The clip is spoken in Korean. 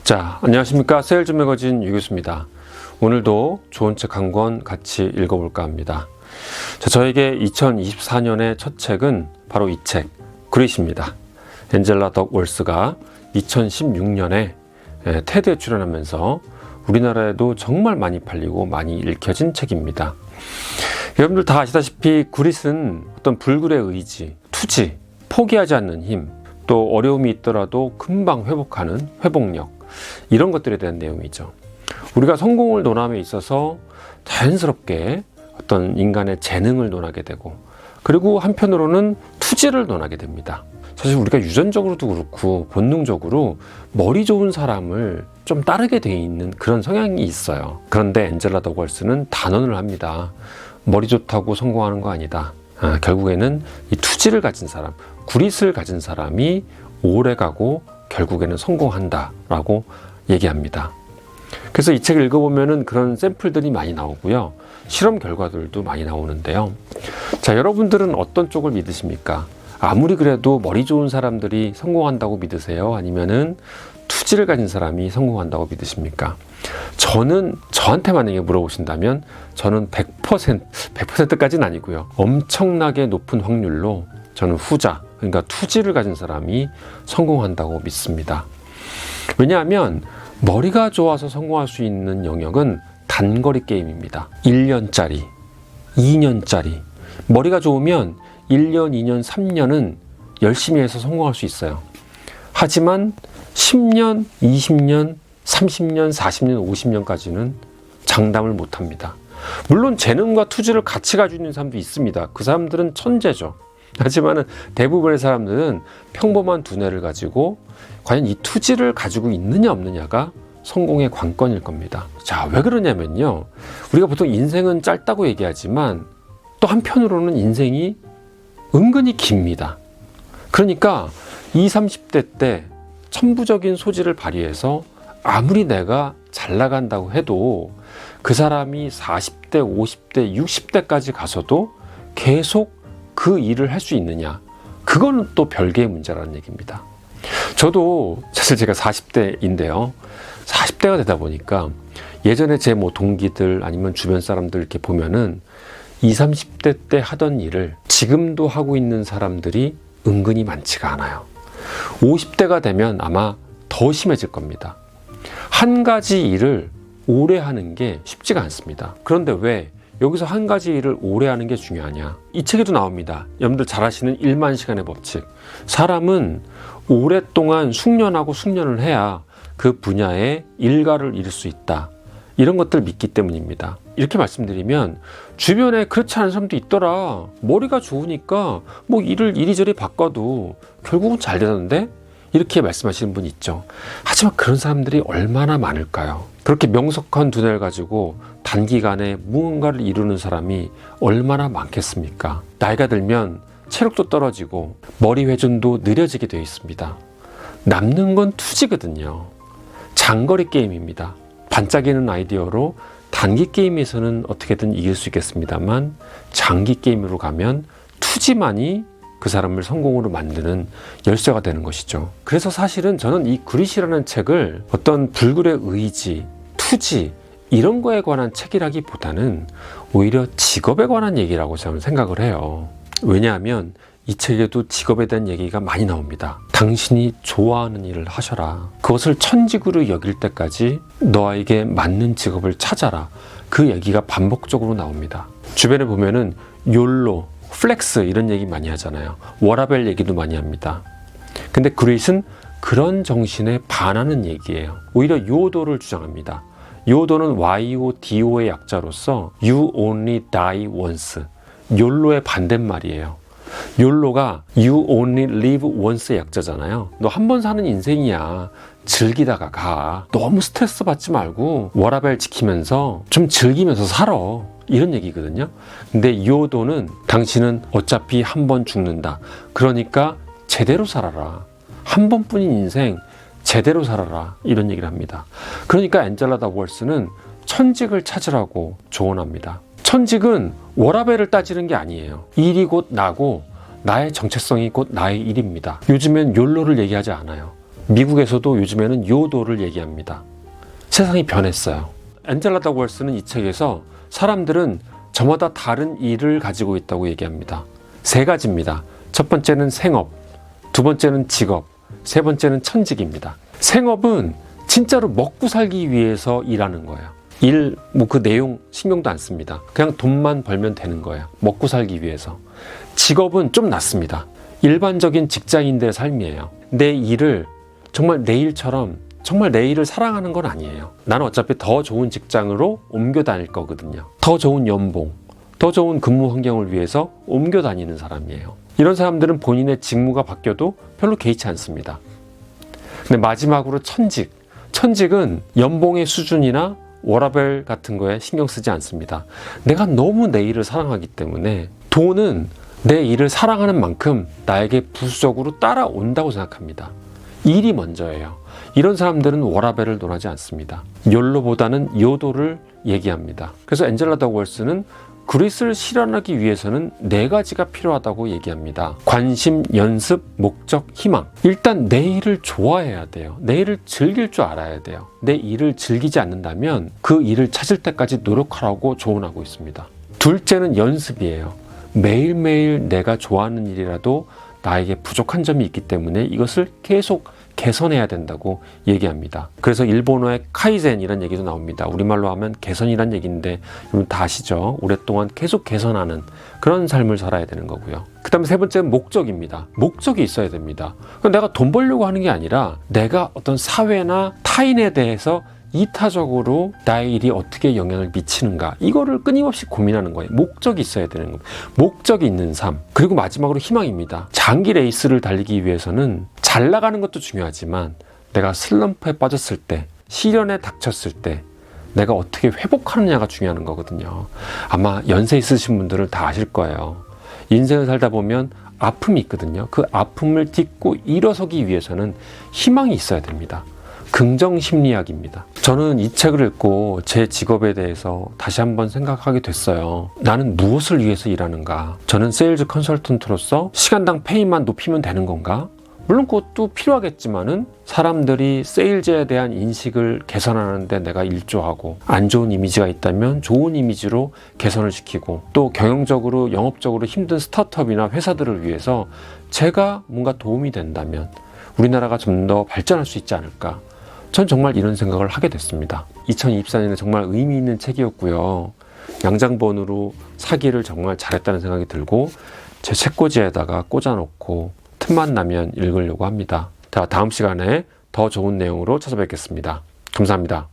자, 안녕하십니까. 세일즈 매거진 유교수입니다. 오늘도 좋은 책 한 권 같이 읽어볼까 합니다. 자, 저에게 2024년의 첫 책은 바로 이 책, 그릿입니다. 엔젤라 덕 월스가 2016년에 테드에 출연하면서 우리나라에도 정말 많이 팔리고 많이 읽혀진 책입니다. 여러분들 다 아시다시피 그릿은 어떤 불굴의 의지, 투지, 포기하지 않는 힘, 또 어려움이 있더라도 금방 회복하는 회복력, 이런 것들에 대한 내용이죠. 우리가 성공을 논함에 있어서 자연스럽게 어떤 인간의 재능을 논하게 되고, 그리고 한편으로는 투지를 논하게 됩니다. 사실 우리가 유전적으로도 그렇고 본능적으로 머리 좋은 사람을 좀 따르게 돼 있는 그런 성향이 있어요. 그런데 엔젤라 덕 월스는 단언을 합니다. 머리 좋다고 성공하는 거 아니다. 결국에는 이 투지를 가진 사람, 그릿을 가진 사람이 오래가고 결국에는 성공한다 라고 얘기합니다. 그래서 이 책을 읽어보면 그런 샘플들이 많이 나오고요, 실험 결과들도 많이 나오는데요. 자, 여러분들은 어떤 쪽을 믿으십니까? 아무리 그래도 머리 좋은 사람들이 성공한다고 믿으세요? 아니면은 투지를 가진 사람이 성공한다고 믿으십니까? 저는 저한테 만약에 물어보신다면 저는 100%까지는 아니고요, 엄청나게 높은 확률로 저는 후자, 그러니까 투지를 가진 사람이 성공한다고 믿습니다. 왜냐하면 머리가 좋아서 성공할 수 있는 영역은 단거리 게임입니다. 1년짜리, 2년짜리. 머리가 좋으면 1년, 2년, 3년은 열심히 해서 성공할 수 있어요. 하지만 10년, 20년, 30년, 40년, 50년까지는 장담을 못합니다. 물론 재능과 투지를 같이 가지고 있는 사람도 있습니다. 그 사람들은 천재죠. 하지만 대부분의 사람들은 평범한 두뇌를 가지고 과연 이 투지를 가지고 있느냐 없느냐가 성공의 관건일 겁니다. 자, 왜 그러냐면요, 우리가 보통 인생은 짧다고 얘기하지만 또 한편으로는 인생이 은근히 깁니다. 그러니까 20, 30대 때 천부적인 소질을 발휘해서 아무리 내가 잘 나간다고 해도 그 사람이 40대, 50대, 60대까지 가서도 계속 그 일을 할 수 있느냐, 그거는 또 별개의 문제라는 얘기입니다. 저도 사실 제가 40대인데요 40대가 되다 보니까 예전에 제 동기들 아니면 주변 사람들 이렇게 보면은 20, 30대 때 하던 일을 지금도 하고 있는 사람들이 은근히 많지가 않아요. 50대가 되면 아마 더 심해질 겁니다. 한 가지 일을 오래 하는 게 쉽지가 않습니다. 그런데 왜 여기서 한 가지 일을 오래 하는 게 중요하냐? 이 책에도 나옵니다. 여러분들 잘 아시는 1만 시간의 법칙. 사람은 오랫동안 숙련하고 숙련을 해야 그 분야에 일가를 이룰 수 있다. 이런 것들을 믿기 때문입니다. 이렇게 말씀드리면 주변에 그렇지 않은 사람도 있더라. 머리가 좋으니까 일을 이리저리 바꿔도 결국은 잘 되는데? 이렇게 말씀하시는 분이 있죠. 하지만 그런 사람들이 얼마나 많을까요? 그렇게 명석한 두뇌를 가지고 단기간에 무언가를 이루는 사람이 얼마나 많겠습니까? 나이가 들면 체력도 떨어지고 머리 회전도 느려지게 되어 있습니다. 남는 건 투지거든요. 장거리 게임입니다. 반짝이는 아이디어로 단기 게임에서는 어떻게든 이길 수 있겠습니다만 장기 게임으로 가면 투지만이 그 사람을 성공으로 만드는 열쇠가 되는 것이죠. 그래서 사실은 저는 이 그릿이라는 책을 어떤 불굴의 의지, 투지, 이런 거에 관한 책이라기보다는 오히려 직업에 관한 얘기라고 저는 생각을 해요. 왜냐하면 이 책에도 직업에 대한 얘기가 많이 나옵니다. 당신이 좋아하는 일을 하셔라. 그것을 천직으로 여길 때까지 너에게 맞는 직업을 찾아라. 그 얘기가 반복적으로 나옵니다. 주변에 보면은 욜로, 플렉스 이런 얘기 많이 하잖아요. 워라밸 얘기도 많이 합니다. 근데 그릿은 그런 정신에 반하는 얘기예요. 오히려 요도를 주장합니다. 요도는 YODO의 약자로서 You only die once, 욜로의 반대말이에요. 욜로가 You only live once의 약자잖아요. 너 한 번 사는 인생이야. 즐기다가 가. 너무 스트레스 받지 말고 워라밸 지키면서 좀 즐기면서 살아. 이런 얘기거든요. 근데 요도는 당신은 어차피 한 번 죽는다. 그러니까 제대로 살아라. 한 번뿐인 인생 제대로 살아라. 이런 얘기를 합니다. 그러니까 엔젤라 덕 월스는 천직을 찾으라고 조언합니다. 천직은 워라밸을 따지는 게 아니에요. 일이 곧 나고 나의 정체성이 곧 나의 일입니다. 요즘엔 욜로를 얘기하지 않아요. 미국에서도 요즘에는 요도를 얘기합니다. 세상이 변했어요. 앤젤라 더그월스는 이 책에서 사람들은 저마다 다른 일을 가지고 있다고 얘기합니다. 세 가지입니다. 첫 번째는 생업, 두 번째는 직업, 세 번째는 천직입니다. 생업은 진짜로 먹고 살기 위해서 일하는 거예요. 그 내용 신경도 안 씁니다. 그냥 돈만 벌면 되는 거예요. 먹고 살기 위해서. 직업은 좀 낫습니다. 일반적인 직장인들의 삶이에요. 내 일을 정말 내 일처럼 정말 내 일을 사랑하는 건 아니에요. 나는 어차피 더 좋은 직장으로 옮겨 다닐 거거든요. 더 좋은 연봉, 더 좋은 근무 환경을 위해서 옮겨 다니는 사람이에요. 이런 사람들은 본인의 직무가 바뀌어도 별로 개의치 않습니다. 근데 마지막으로 천직은 연봉의 수준이나 워라밸 같은 거에 신경 쓰지 않습니다. 내가 너무 내 일을 사랑하기 때문에 돈은 내 일을 사랑하는 만큼 나에게 부수적으로 따라온다고 생각합니다. 일이 먼저예요. 이런 사람들은 워라밸을 논하지 않습니다. 욜로보다는 요도를 얘기합니다. 그래서 앤젤라 더그월스는 그리스를 실현하기 위해서는 네 가지가 필요하다고 얘기합니다. 관심, 연습, 목적, 희망. 일단 내 일을 좋아해야 돼요. 내 일을 즐길 줄 알아야 돼요. 내 일을 즐기지 않는다면 그 일을 찾을 때까지 노력하라고 조언하고 있습니다. 둘째는 연습이에요. 매일매일 내가 좋아하는 일이라도 나에게 부족한 점이 있기 때문에 이것을 계속 개선해야 된다고 얘기합니다. 그래서 일본어의 카이젠이라는 얘기도 나옵니다. 우리말로 하면 개선이란 얘기인데 여러분 다 아시죠? 오랫동안 계속 개선하는 그런 삶을 살아야 되는 거고요. 그 다음에 세 번째는 목적입니다. 목적이 있어야 됩니다. 내가 돈 벌려고 하는 게 아니라 내가 어떤 사회나 타인에 대해서 이타적으로 나의 일이 어떻게 영향을 미치는가, 이거를 끊임없이 고민하는 거예요. 목적이 있어야 되는 겁니다. 목적이 있는 삶. 그리고 마지막으로 희망입니다. 장기 레이스를 달리기 위해서는 잘 나가는 것도 중요하지만 내가 슬럼프에 빠졌을 때, 시련에 닥쳤을 때 내가 어떻게 회복하느냐가 중요한 거거든요. 아마 연세 있으신 분들은 다 아실 거예요. 인생을 살다 보면 아픔이 있거든요. 그 아픔을 딛고 일어서기 위해서는 희망이 있어야 됩니다. 긍정심리학입니다. 저는 이 책을 읽고 제 직업에 대해서 다시 한번 생각하게 됐어요. 나는 무엇을 위해서 일하는가? 저는 세일즈 컨설턴트로서 시간당 페이만 높이면 되는 건가? 물론 그것도 필요하겠지만은 사람들이 세일즈에 대한 인식을 개선하는데 내가 일조하고, 안 좋은 이미지가 있다면 좋은 이미지로 개선을 시키고, 또 경영적으로 영업적으로 힘든 스타트업이나 회사들을 위해서 제가 뭔가 도움이 된다면 우리나라가 좀 더 발전할 수 있지 않을까. 전 정말 이런 생각을 하게 됐습니다. 2024년에 정말 의미 있는 책이었고요. 양장본으로 사기를 정말 잘했다는 생각이 들고 제 책꽂이에다가 꽂아놓고 틈만 나면 읽으려고 합니다. 다음 시간에 더 좋은 내용으로 찾아뵙겠습니다. 감사합니다.